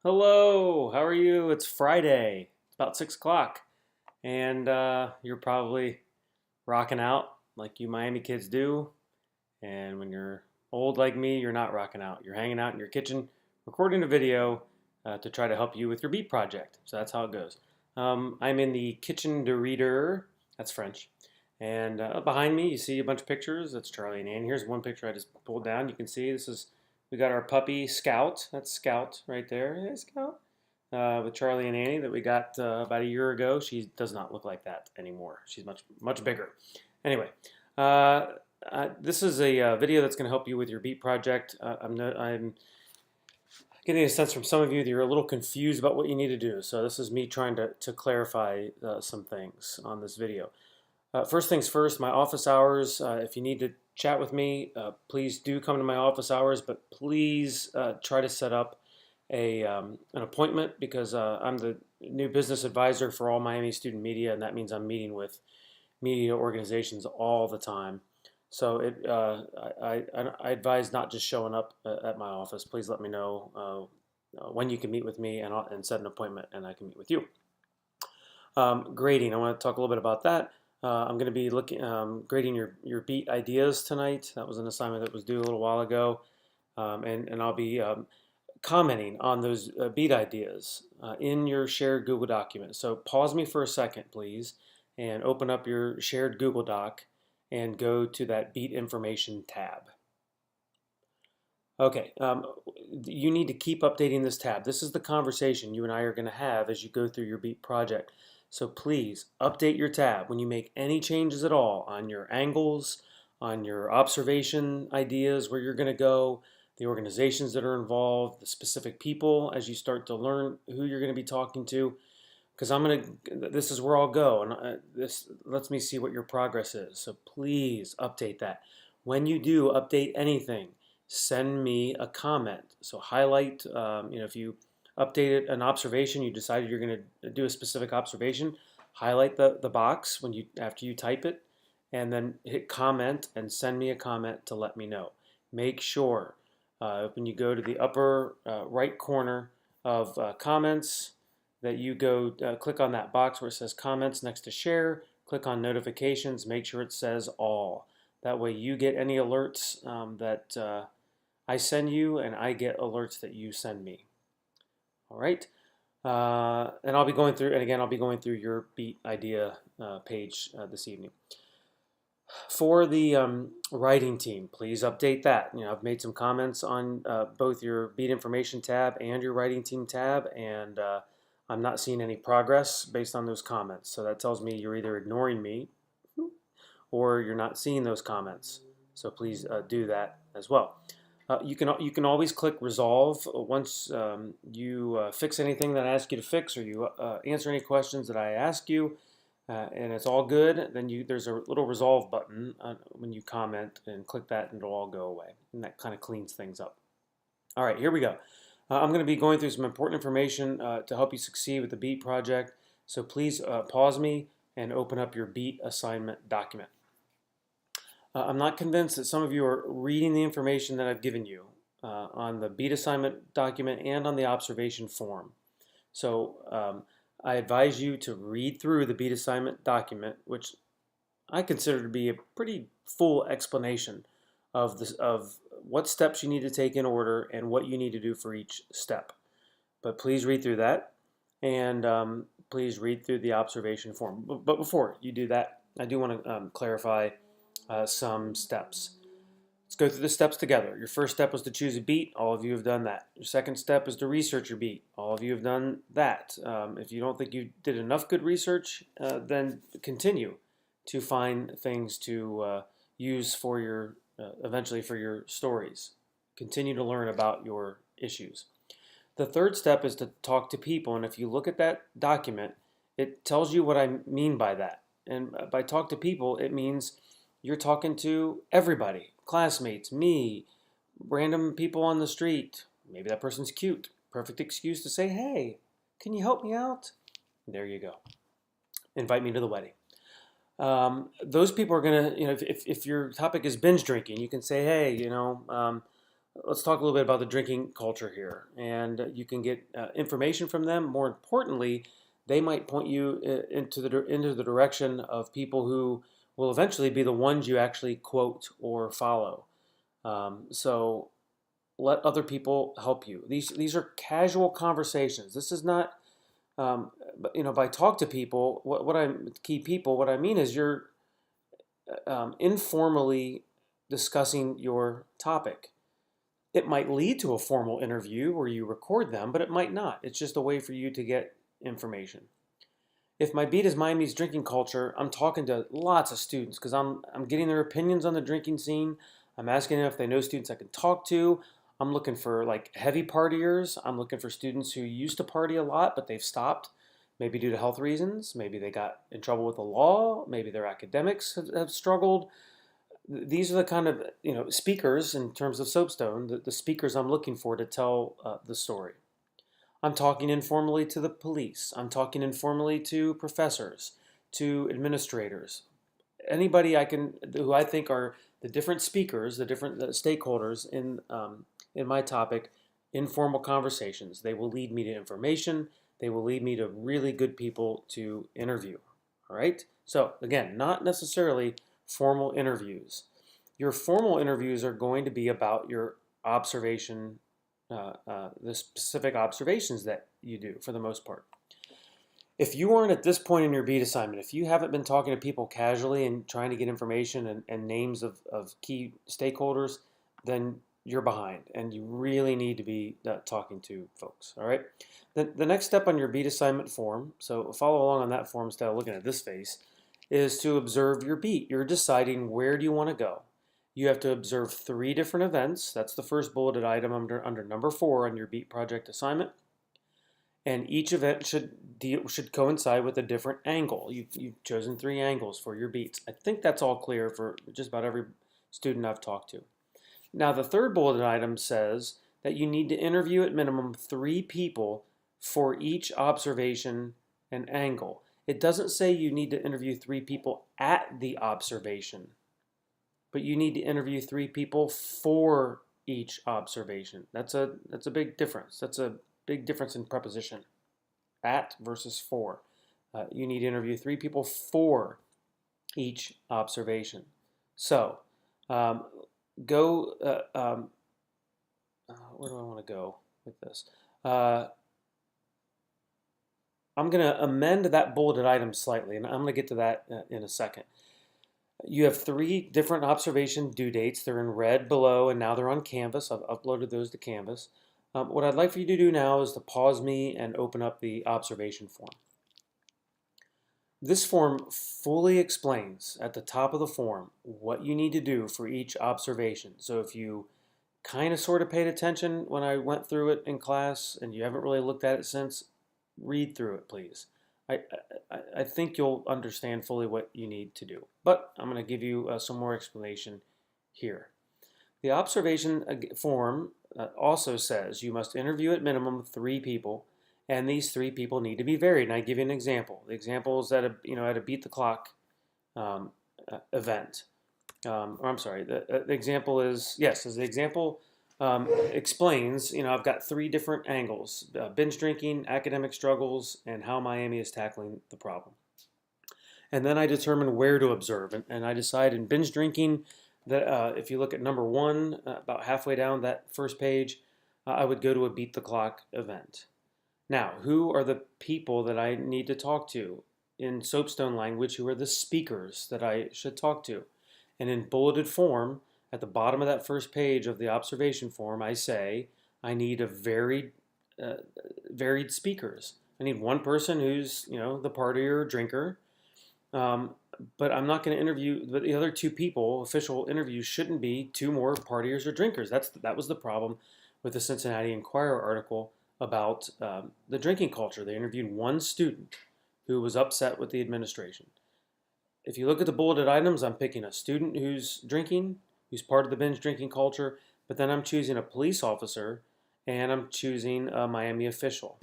Hello, how are you? It's Friday. It's about 6 o'clock, and you're probably rocking out like you Miami kids do. And when you're old like me, you're not rocking out. You're hanging out in your kitchen, recording a video to try to help you with your beat project. So that's how it goes. I'm in the kitchen de reader. That's French. And behind me, you see a bunch of pictures. That's Charlie and Ann. Here's one picture I just pulled down. You can see we got our puppy Scout. That's Scout right there. Hey, Scout. With Charlie and Annie that we got about a year ago. She does not look like that anymore. She's much bigger. Anyway, uh, this is a video that's going to help you with your beat project. I'm getting a sense from some of you that you're a little confused about what you need to do. So this is me trying to clarify some things on this video. First things first, my office hours. If you need to chat with me, please do come to my office hours, but please try to set up an appointment because I'm the new business advisor for all Miami student media, and that means I'm meeting with media organizations all the time. So I advise not just showing up at my office. Please let me know when you can meet with me and set an appointment, and I can meet with you. Grading. I want to talk a little bit about that. I'm going to be grading your beat ideas tonight. That was an assignment that was due a little while ago, and I'll be commenting on those beat ideas in your shared Google document. So pause me for a second, please, and open up your shared Google Doc and go to that beat information tab. Okay, you need to keep updating this tab. This is the conversation you and I are going to have as you go through your beat project. So please update your tab when you make any changes at all on your angles, on your observation ideas, where you're going to go, the organizations that are involved, the specific people as you start to learn who you're going to be talking to. Because this is where I'll go, and this lets me see what your progress is. So please update that. When you do update anything, send me a comment. So highlight, if you updated an observation, you decided you're going to do a specific observation, highlight the box after you type it, and then hit comment and send me a comment to let me know. Make sure when you go to the upper right corner of comments that you go click on that box where it says comments next to share, click on notifications, make sure it says all. That way you get any alerts that I send you, and I get alerts that you send me. All right. And I'll be going through, and again, I'll be going through your beat idea page this evening. For the writing team, please update that. I've made some comments on both your beat information tab and your writing team tab, and I'm not seeing any progress based on those comments. So that tells me you're either ignoring me or you're not seeing those comments. So please do that as well. You can always click resolve once you fix anything that I ask you to fix, or you answer any questions that I ask you, and it's all good. Then there's a little resolve button when you comment, and click that, and it'll all go away. And that kind of cleans things up. All right, here we go. I'm going to be going through some important information to help you succeed with the beat project. So please pause me and open up your beat assignment document. I'm not convinced that some of you are reading the information that I've given you on the beat assignment document and on the observation form. So I advise you to read through the beat assignment document, which I consider to be a pretty full explanation of what steps you need to take in order and what you need to do for each step. But please read through that, and please read through the observation form. But before you do that, I do want to clarify some steps. Let's go through the steps together. Your first step was to choose a beat. All of you have done that. Your second step is to research your beat. All of you have done that. If you don't think you did enough good research, then continue to find things to use for eventually for your stories. Continue to learn about your issues. The third step is to talk to people, and if you look at that document, it tells you what I mean by that. And by talk to people, it means you're talking to everybody, classmates, me, random people on the street. Maybe that person's cute. Perfect excuse to say, hey, can you help me out? There you go. Invite me to the wedding. Those people are going to, if your topic is binge drinking, you can say, hey, let's talk a little bit about the drinking culture here. And you can get information from them. More importantly, they might point you into the direction of people who will eventually be the ones you actually quote or follow. So let other people help you. These are casual conversations. This is not, by talk to people. What I mean is you're informally discussing your topic. It might lead to a formal interview where you record them, but it might not. It's just a way for you to get information. If my beat is Miami's drinking culture, I'm talking to lots of students because I'm getting their opinions on the drinking scene. I'm asking them if they know students I can talk to. I'm looking for like heavy partiers. I'm looking for students who used to party a lot, but they've stopped, maybe due to health reasons. Maybe they got in trouble with the law. Maybe their academics have struggled. These are the kind of speakers in terms of Soapstone, the speakers I'm looking for to tell the story. I'm talking informally to the police. I'm talking informally to professors, to administrators, anybody who I think are the different speakers, the different stakeholders in my topic. Informal conversations. They will lead me to information. They will lead me to really good people to interview. All right. So again, not necessarily formal interviews. Your formal interviews are going to be about your observation, the specific observations that you do for the most part. If you aren't at this point in your beat assignment, if you haven't been talking to people casually and trying to get information and names of key stakeholders, then you're behind and you really need to be talking to folks. All right. The next step on your beat assignment form, so follow along on that form instead of looking at this face, is to observe your beat. You're deciding where do you want to go. You have to observe 3 different events. That's the first bulleted item under number 4 on your beat project assignment. And each event should coincide with a different angle. You've chosen 3 angles for your beats. I think that's all clear for just about every student I've talked to. Now the third bulleted item says that you need to interview at minimum 3 people for each observation and angle. It doesn't say you need to interview 3 people at the observation, but you need to interview 3 people for each observation. That's a big difference. That's a big difference in preposition. At versus for. You need to interview 3 people for each observation. So, go. Where do I want to go with this? I'm going to amend that bulleted item slightly, and I'm going to get to that in a second. You have 3 different observation due dates. They're in red below, and now they're on Canvas. I've uploaded those to Canvas. What I'd like for you to do now is to pause me and open up the observation form. This form fully explains at the top of the form what you need to do for each observation. So if you kind of sort of paid attention when I went through it in class and you haven't really looked at it since, read through it, please. I think you'll understand fully what you need to do. But I'm going to give you some more explanation here. The observation form also says you must interview at minimum 3 people, and these 3 people need to be varied. And I give you an example. The example is at a beat the clock event. Or I'm sorry. The example is yes. As the example explains, I've got 3 different angles: binge drinking, academic struggles, and how Miami is tackling the problem. And then I determine where to observe, and I decide in binge drinking that if you look at number 1, about halfway down that first page, I would go to a beat the clock event. Now, who are the people that I need to talk to? In Soapstone language, who are the speakers that I should talk to? And in bulleted form, at the bottom of that first page of the observation form, I say I need a varied speakers. I need one person who's the partier or drinker. But I'm not going to interview the other 2 people. Official interviews shouldn't be 2 more partiers or drinkers. That was the problem with the Cincinnati Enquirer article about the drinking culture. They interviewed 1 student who was upset with the administration. If you look at the bulleted items, I'm picking a student who's drinking, who's part of the binge drinking culture, but then I'm choosing a police officer and I'm choosing a Miami official.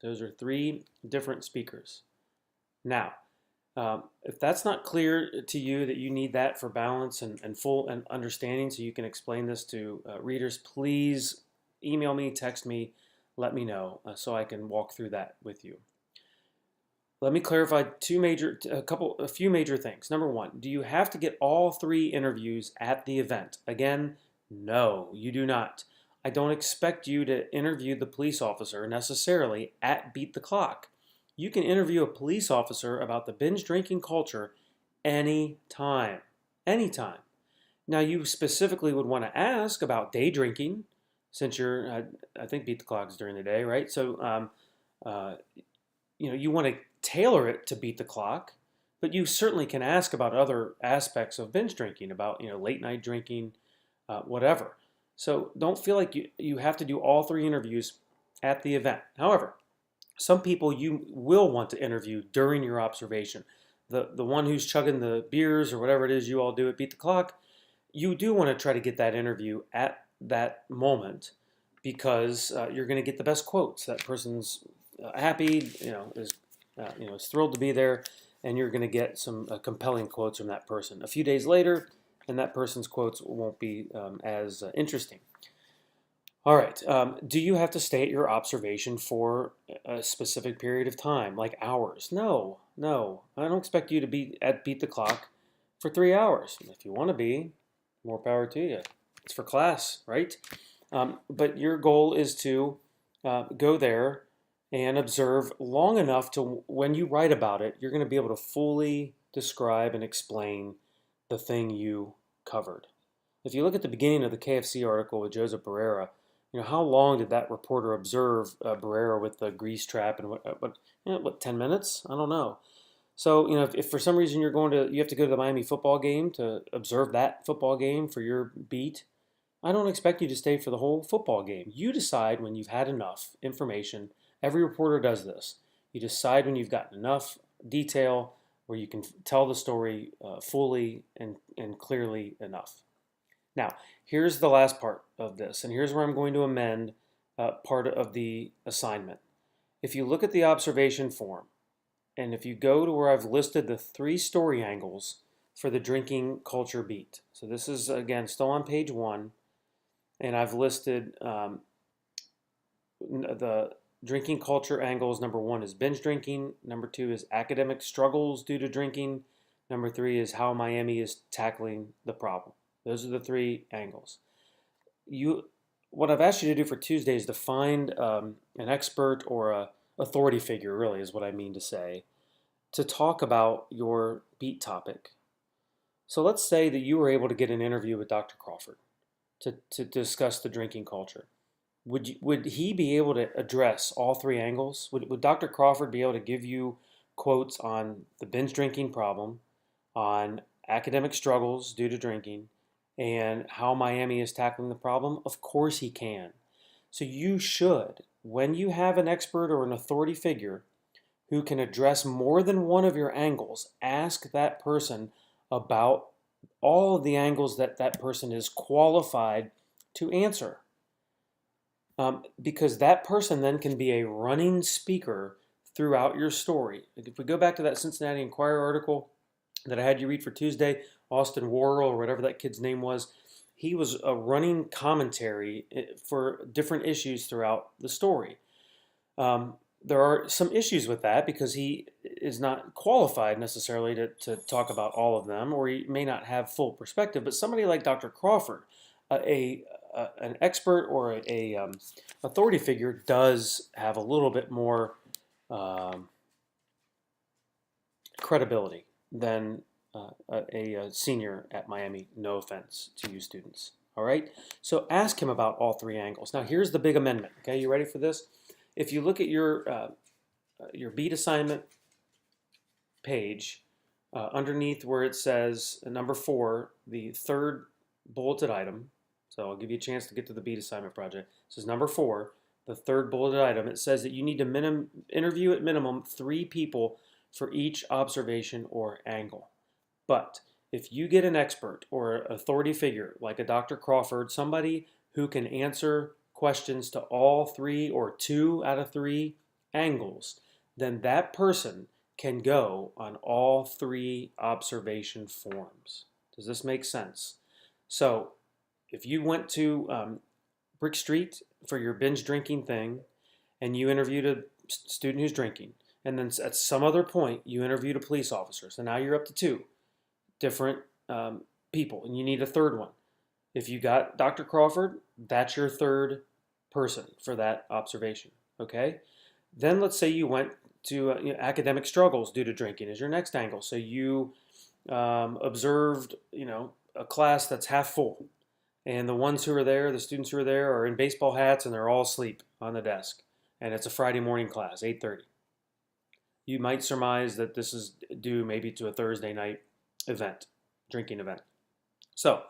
Those are 3 different speakers. Now, If that's not clear to you that you need that for balance and full and understanding so you can explain this to readers, please email me, text me, let me know so I can walk through that with you. Let me clarify a few major things. Number one, do you have to get all 3 interviews at the event? Again, no, you do not. I don't expect you to interview the police officer necessarily at Beat the Clock. You can interview a police officer about the binge drinking culture anytime. Anytime. Now, you specifically would want to ask about day drinking, since I think Beat the Clock's during the day, right? So, uh, you want to tailor it to beat the clock, but you certainly can ask about other aspects of binge drinking, about late night drinking, whatever. So don't feel like you have to do all 3 interviews at the event. However, some people you will want to interview during your observation. The one who's chugging the beers or whatever it is you all do at Beat the Clock, you do want to try to get that interview at that moment because you're going to get the best quotes. That person's happy, is thrilled to be there, and you're going to get some compelling quotes from that person. A few days later, and that person's quotes won't be as interesting. All right. Do you have to stay at your observation for a specific period of time, like hours? No, no. I don't expect you to be at Beat the Clock for 3 hours. If you want to be, more power to you. It's for class, right? But your goal is to go there and observe long enough to when you write about it, you're going to be able to fully describe and explain the thing you covered. If you look at the beginning of the KFC article with Joseph Barrera, how long did that reporter observe Barrera with the grease trap and what 10 minutes? I don't know. So, if for some reason you have to go to the Miami football game to observe that football game for your beat, I don't expect you to stay for the whole football game. You decide when you've had enough information. Every reporter does this. You decide when you've gotten enough detail where you can tell the story fully and clearly enough. Now, here's the last part of this, and here's where I'm going to amend part of the assignment. If you look at the observation form, and if you go to where I've listed the 3 story angles for the drinking culture beat. So this is, again, still on page 1, and I've listed the drinking culture angles. Number 1 is binge drinking. Number 2 is academic struggles due to drinking. Number 3 is how Miami is tackling the problem. Those are the 3 angles. What I've asked you to do for Tuesday is to find an expert or a authority figure, really is what I mean to say, to talk about your beat topic. So let's say that you were able to get an interview with Dr. Crawford to discuss the drinking culture. Would he be able to address all 3 angles? Would Dr. Crawford be able to give you quotes on the binge drinking problem, on academic struggles due to drinking, and how Miami is tackling the problem? Of course he can. So you should, when you have an expert or an authority figure who can address more than one of your angles, ask that person about all of the angles that that person is qualified to answer. Because that person then can be a running speaker throughout your story. If we go back to that Cincinnati Enquirer article that I had you read for Tuesday, Austin Worrell, or whatever that kid's name was, he was a running commentary for different issues throughout the story. There are some issues with that because he is not qualified necessarily to talk about all of them, or he may not have full perspective. But somebody like Dr. Crawford, an expert or a authority figure, does have a little bit more credibility than a senior at Miami. No offense to you students. All right? So ask him about all 3 angles. Now here's the big amendment. Okay, you ready for this? If you look at your beat assignment page, underneath where it says number 4, the 3rd bulleted item, so I'll give you a chance to get to the beat assignment project. It says number 4, the 3rd bulleted item. It says that you need to interview at minimum 3 people for each observation or angle. But if you get an expert or authority figure like a Dr. Crawford, somebody who can answer questions to all 3 or 2 out of 3 angles, then that person can go on all 3 observation forms. Does this make sense? So if you went to Brick Street for your binge drinking thing and you interviewed a student who's drinking, and then at some other point you interviewed a police officer, so now you're up to 2 different people, and you need a third one. If you got Dr. Crawford, that's your third person for that observation, okay? Then let's say you went to academic struggles due to drinking is your next angle. So you observed, a class that's half full, and the ones who are there, the students who are there, are in baseball hats and they're all asleep on the desk, and it's a Friday morning class, 8:30. You might surmise that this is due maybe to a Thursday night event, drinking event. So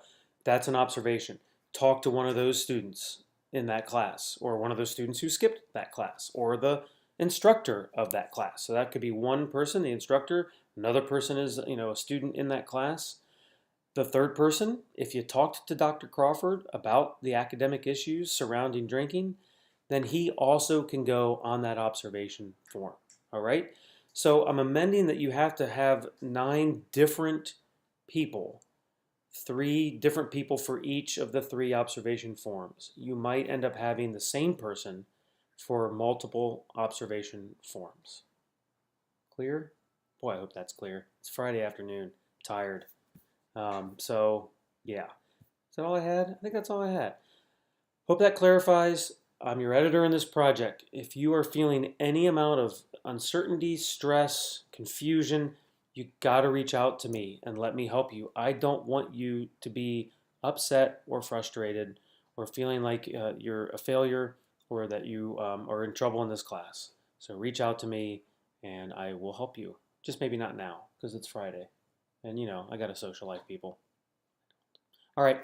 that's an observation. Talk to one of those students in that class, or one of those students who skipped that class, or the instructor of that class. So that could be one person, the instructor, another person is a student in that class. The third person, if you talked to Dr. Crawford about the academic issues surrounding drinking, then he also can go on that observation form. All right? So I'm amending that you have to have 9 different people, 3 different people for each of the 3 observation forms. You might end up having the same person for multiple observation forms. Clear? Boy, I hope that's clear. It's Friday afternoon. Tired. So, yeah. Is that all I had? I think that's all I had. Hope that clarifies. I'm your editor in this project. If you are feeling any amount of uncertainty, stress, confusion, you got to reach out to me and let me help you. I don't want you to be upset or frustrated or feeling like you're a failure or that you are in trouble in this class. So reach out to me and I will help you. Just maybe not now because it's Friday. And I got a social life, people. All right.